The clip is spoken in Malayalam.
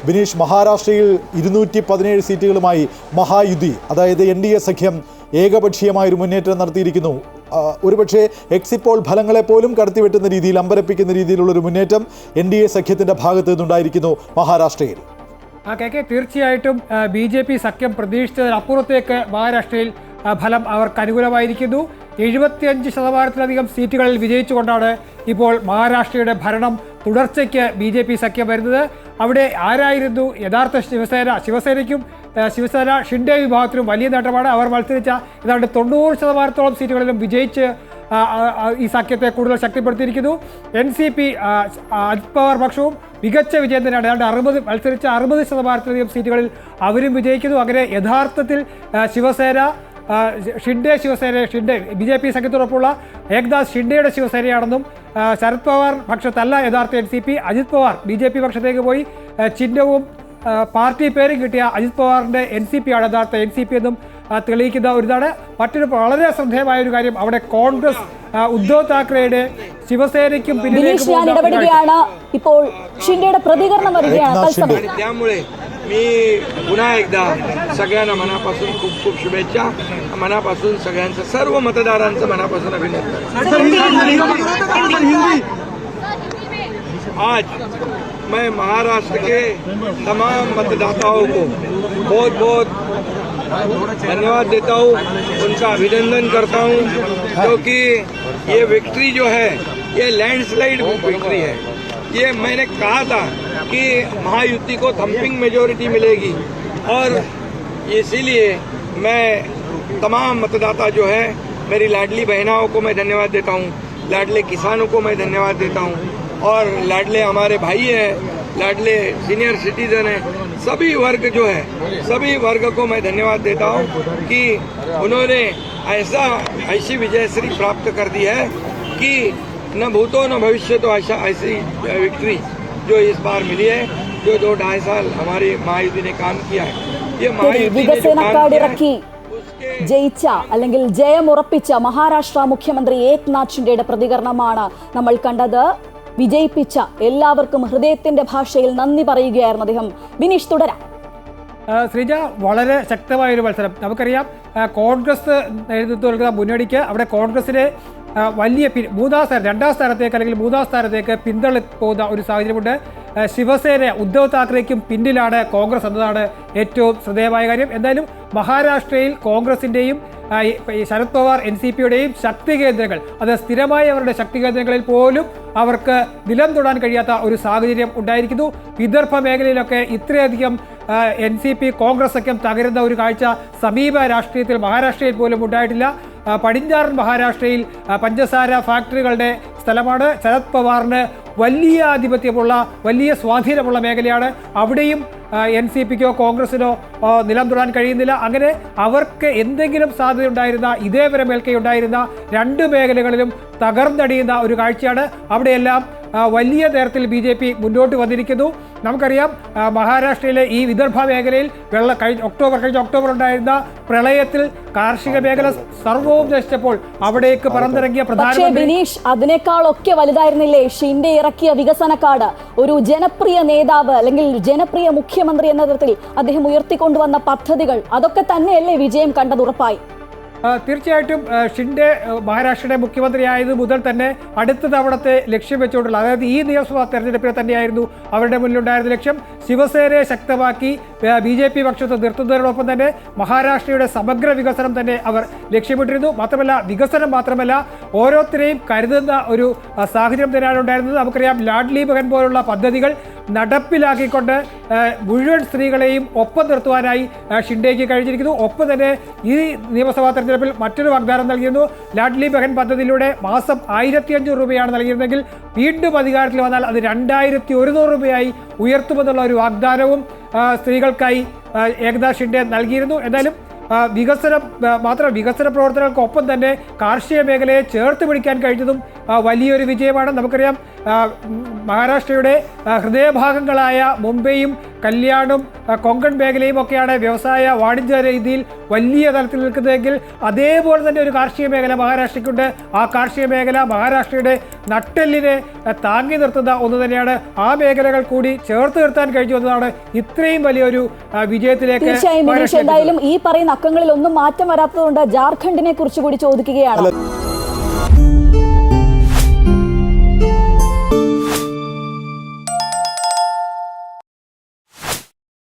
ബിനീഷ്, മഹാരാഷ്ട്രയിൽ 217 സീറ്റുകളുമായി മഹായുതി, അതായത് NDA സഖ്യം ഏകപക്ഷീയമായൊരു മുന്നേറ്റം നടത്തിയിരിക്കുന്നു. ഒരുപക്ഷെ എക്സിറ്റ് പോൾ ഫലങ്ങളെ പോലും കടത്തിവെട്ടുന്ന രീതിയിൽ, അമ്പരപ്പിക്കുന്ന രീതിയിലുള്ളൊരു മുന്നേറ്റം NDA സഖ്യത്തിൻ്റെ ഭാഗത്തു നിന്നുണ്ടായിരിക്കുന്നു മഹാരാഷ്ട്രയിൽ. തീർച്ചയായിട്ടും BJP സഖ്യം പ്രതീക്ഷിച്ചതിനപ്പുറത്തേക്ക് മഹാരാഷ്ട്രയിൽ ഫലം അവർക്ക് അനുകൂലമായിരിക്കുന്നു. 75% സീറ്റുകളിൽ വിജയിച്ചുകൊണ്ടാണ് ഇപ്പോൾ മഹാരാഷ്ട്രയുടെ ഭരണം തുടർച്ചയ്ക്ക് BJP സഖ്യം വരുന്നത്. അവിടെ ആരായിരുന്നു യഥാർത്ഥ ശിവസേന ഷിൻഡെ വിഭാഗത്തിലും വലിയ നേട്ടമാണ്. അവർ മത്സരിച്ച ഏതാണ്ട് 90% സീറ്റുകളിലും വിജയിച്ച് ഈ സഖ്യത്തെ കൂടുതൽ ശക്തിപ്പെടുത്തിയിരിക്കുന്നു. NCP അജിത് പവാർ പക്ഷവും മികച്ച വിജയം തന്നെയാണ്. ഏതാണ്ട് മത്സരിച്ച 60% സീറ്റുകളിൽ അവരും വിജയിക്കുന്നു. അങ്ങനെ യഥാർത്ഥത്തിൽ ഷിൻഡെ BJP സഖ്യത്തോടൊപ്പമുള്ള ഏകനാഥ് ഷിൻഡെയുടെ ശിവസേനയാണെന്നും ശരത് പവാർ പക്ഷത്തല്ല യഥാർത്ഥ NCP, അജിത് പവാർ BJP പക്ഷത്തേക്ക് പോയി ചിഹ്നവും പാർട്ടി പേരും കിട്ടിയ അജിത് പവാറിൻ്റെ NCP ആണ് യഥാർത്ഥ NCP എന്നും തെളിയിക്കുന്ന ഒരിതാണ്. മറ്റൊരു വളരെ ശ്രദ്ധേയമായ ഒരു കാര്യം, അവിടെ കോൺഗ്രസ് ഉദ്ധവ് താക്കറെയുടെ ശിവസേനയ്ക്കും ഇടപെടുകയാണ്. ഇപ്പോൾ ഷിൻഡെയുടെ പ്രതികരണം വരികയാണ്. त्यामुळे मी पुन्हा एकदा सगळ्यांना मनापासून खूप खूप शुभेच्छा. मनापासून सगळ्यांचं, सर्व मतदारांचं मनापासून अभिनंदन. आज मैं महाराष्ट्र के तमाम मतदाताओं को बहुत बहुत धन्यवाद देता हूँ, उनका अभिनंदन करता हूँ, क्योंकि ये विक्ट्री जो है ये लैंडस्लाइड विक्ट्री है. ये मैंने कहा था कि महायुति को थम्पिंग मेजॉरिटी मिलेगी, और इसीलिए मैं तमाम मतदाता जो है, मेरी लाडली बहनाओं को मैं धन्यवाद देता हूँ, लाडले किसानों को मैं धन्यवाद देता हूँ, और लाडले हमारे भाई हैं, लाडले सीनियर सिटीजन हैं, सभी वर्ग जो है, सभी वर्ग को मैं धन्यवाद देता हूँ कि उन्होंने ऐसी विजयश्री प्राप्त कर दी है कि न भूतो न भविष्य तो ऐसी विक्ट्री जो इस बार मिली है, जो 2-2.5 साल हमारी महायुति ने काम किया है. ये महायुति ने जो काम किया है, ജയിച്ച അല്ലെങ്കിൽ ജയമുറപ്പിച്ച മഹാരാഷ്ട്ര മുഖ്യമന്ത്രി ഏക്നാഥ് ഷിൻഡെയുടെ പ്രതികരണമാണ് നമ്മൾ കണ്ടത്. വിജയിപ്പിച്ച എല്ലാവർക്കും ഹൃദയത്തിന്റെ ഭാഷയിൽ നന്ദി പറയുകയായിരുന്നു അദ്ദേഹം. ബിനീഷ്, തുടരാം. ശ്രീജ, വളരെ ശക്തമായൊരു മത്സരം. നമുക്കറിയാം, കോൺഗ്രസ് നേതൃത്വം നൽകുന്ന മുന്നണിക്ക് അവിടെ കോൺഗ്രസിനെ വലിയ രണ്ടാം സ്ഥാനത്തേക്ക് അല്ലെങ്കിൽ മൂന്നാം സ്ഥാനത്തേക്ക് പിന്തള്ളി പോകുന്ന ഒരു സാഹചര്യമുണ്ട്. ശിവസേന ഉദ്ധവ് താക്കറേക്കും പിന്നിലാണ് കോൺഗ്രസ് എന്നതാണ് ഏറ്റവും ശ്രദ്ധേയമായ കാര്യം. എന്തായാലും മഹാരാഷ്ട്രയിൽ കോൺഗ്രസിൻ്റെയും ശരത് പവാർ NCPയുടെയും ശക്തി കേന്ദ്രങ്ങൾ, അത് സ്ഥിരമായി അവരുടെ ശക്തി കേന്ദ്രങ്ങളിൽ പോലും അവർക്ക് നിലം തൊടാൻ കഴിയാത്ത ഒരു സാഹചര്യം ഉണ്ടായിരിക്കുന്നു. വിദർഭ മേഖലയിലൊക്കെ ഇത്രയധികം NCP കോൺഗ്രസ് സഖ്യം തകരുന്ന ഒരു കാഴ്ച സമീപ രാഷ്ട്രീയത്തിൽ മഹാരാഷ്ട്രയിൽ പോലും ഉണ്ടായിട്ടില്ല. പടിഞ്ഞാറൻ മഹാരാഷ്ട്രയിൽ പഞ്ചസാര ഫാക്ടറികളുടെ സ്ഥലമാണ്. ശരത് പവാറിന് വലിയ ആധിപത്യമുള്ള, വലിയ സ്വാധീനമുള്ള മേഖലയാണ്. അവിടെയും NCPക്കോ കോൺഗ്രസിനോ നിലം തൊടാൻ കഴിയുന്നില്ല. അങ്ങനെ അവർക്ക് എന്തെങ്കിലും സാധ്യതയുണ്ടായിരുന്ന, ഇതേവരെ മേൽക്കൈയുണ്ടായിരുന്ന 2 മേഖലകളിലും തകർന്നടിയുന്ന ഒരു കാഴ്ചയാണ്. അവിടെയെല്ലാം വലിയ തരത്തിൽ BJP മുന്നോട്ട് വന്നിരിക്കുന്നു. നമുക്കറിയാം, മഹാരാഷ്ട്രയിലെ ഈ വിദർഭ മേഖലയിൽ കഴിഞ്ഞ ഒക്ടോബർ ഉണ്ടായിരുന്ന പ്രളയത്തിൽ കാർഷിക മേഖല സർവവും നശിച്ചപ്പോൾ അവിടേക്ക് പറന്നിറങ്ങിയ പ്രധാനമന്ത്രി. ബിനീഷ്, അതിനേക്കാളൊക്കെ വലുതായിരുന്നില്ലേ ഷിൻഡെ ഇറക്കിയ വികസന കാർഡ്? ഒരു ജനപ്രിയ നേതാവ് അല്ലെങ്കിൽ ജനപ്രിയ മുഖ്യമന്ത്രി എന്ന തരത്തിൽ അദ്ദേഹം ഉയർത്തിക്കൊണ്ടുവന്ന പദ്ധതികൾ, അതൊക്കെ തന്നെയല്ലേ വിജയം കണ്ടത് ഉറപ്പായി? തീർച്ചയായിട്ടും ഷിൻഡെ മഹാരാഷ്ട്രയുടെ മുഖ്യമന്ത്രിയായത് മുതൽ തന്നെ അടുത്ത തവണത്തെ ലക്ഷ്യം വെച്ചുകൊണ്ടുള്ള, അതായത് ഈ നിയമസഭാ തെരഞ്ഞെടുപ്പിൽ തന്നെയായിരുന്നു അവരുടെ മുന്നിലുണ്ടായിരുന്ന ലക്ഷ്യം. ശിവസേനയെ ശക്തമാക്കി BJP പക്ഷത്ത് നിർത്തുന്നതിനോടൊപ്പം തന്നെ മഹാരാഷ്ട്രയുടെ സമഗ്ര വികസനം തന്നെ അവർ ലക്ഷ്യമിട്ടിരുന്നു. വികസനം മാത്രമല്ല, ഓരോരുത്തരെയും കരുതുന്ന ഒരു സാഹചര്യം തന്നെയാണ് ഉണ്ടായിരുന്നത്. നമുക്കറിയാം, ലാഡ്ലി ബഹൻ പോലുള്ള പദ്ധതികൾ നടപ്പിലാക്കിക്കൊണ്ട് മുഴുവൻ സ്ത്രീകളെയും ഒപ്പം നിർത്തുവാനായി ഷിൻഡെയ്ക്ക് കഴിഞ്ഞിരിക്കുന്നു. ഒപ്പം തന്നെ ഈ നിയമസഭാ തെരഞ്ഞെടുപ്പിൽ മറ്റൊരു വാഗ്ദാനം നൽകിയിരുന്നു. ലാഡ്ലി ബഹൻ പദ്ധതിയിലൂടെ മാസം 1500 രൂപയാണ് നൽകിയിരുന്നെങ്കിൽ വീണ്ടും അധികാരത്തിൽ വന്നാൽ അത് 2100 രൂപയായി ഉയർത്തുമെന്നുള്ള ഒരു വാഗ്ദാനവും സ്ത്രീകൾക്കായി ഏകനാഥ് ഷിൻഡെ നൽകിയിരുന്നു. എന്തായാലും വികസന പ്രവർത്തനങ്ങൾക്കൊപ്പം തന്നെ കാർഷിക മേഖലയെ ചേർത്ത് പിടിക്കാൻ കഴിഞ്ഞതും വലിയൊരു വിജയമാണ്. നമുക്കറിയാം, മഹാരാഷ്ട്രയുടെ ഹൃദയഭാഗങ്ങളായ മുംബൈയും കല്യാണും കൊങ്കൺ മേഖലയും ഒക്കെയാണ് വ്യവസായ വാണിജ്യ രീതിയിൽ വലിയ തലത്തിൽ നിൽക്കുന്നതെങ്കിൽ അതേപോലെ തന്നെ ഒരു കാർഷിക മേഖല മഹാരാഷ്ട്രയ്ക്കുണ്ട്. ആ കാർഷിക മേഖല മഹാരാഷ്ട്രയുടെ നട്ടെല്ലിനെ താങ്ങി നിർത്തുന്ന ഒന്ന് തന്നെയാണ്. ആ മേഖലകൾ കൂടി ചേർത്ത് നിർത്താൻ കഴിഞ്ഞു എന്നതാണ് ഇത്രയും വലിയൊരു വിജയത്തിലേക്ക്. തീർച്ചയായും മനീഷ്, എന്തായാലും ഈ പറയുന്ന അക്കങ്ങളിൽ ഒന്നും മാറ്റം വരാത്തതുകൊണ്ട് ജാർഖണ്ഡിനെ കുറിച്ച് കൂടി ചോദിക്കുകയാണ്.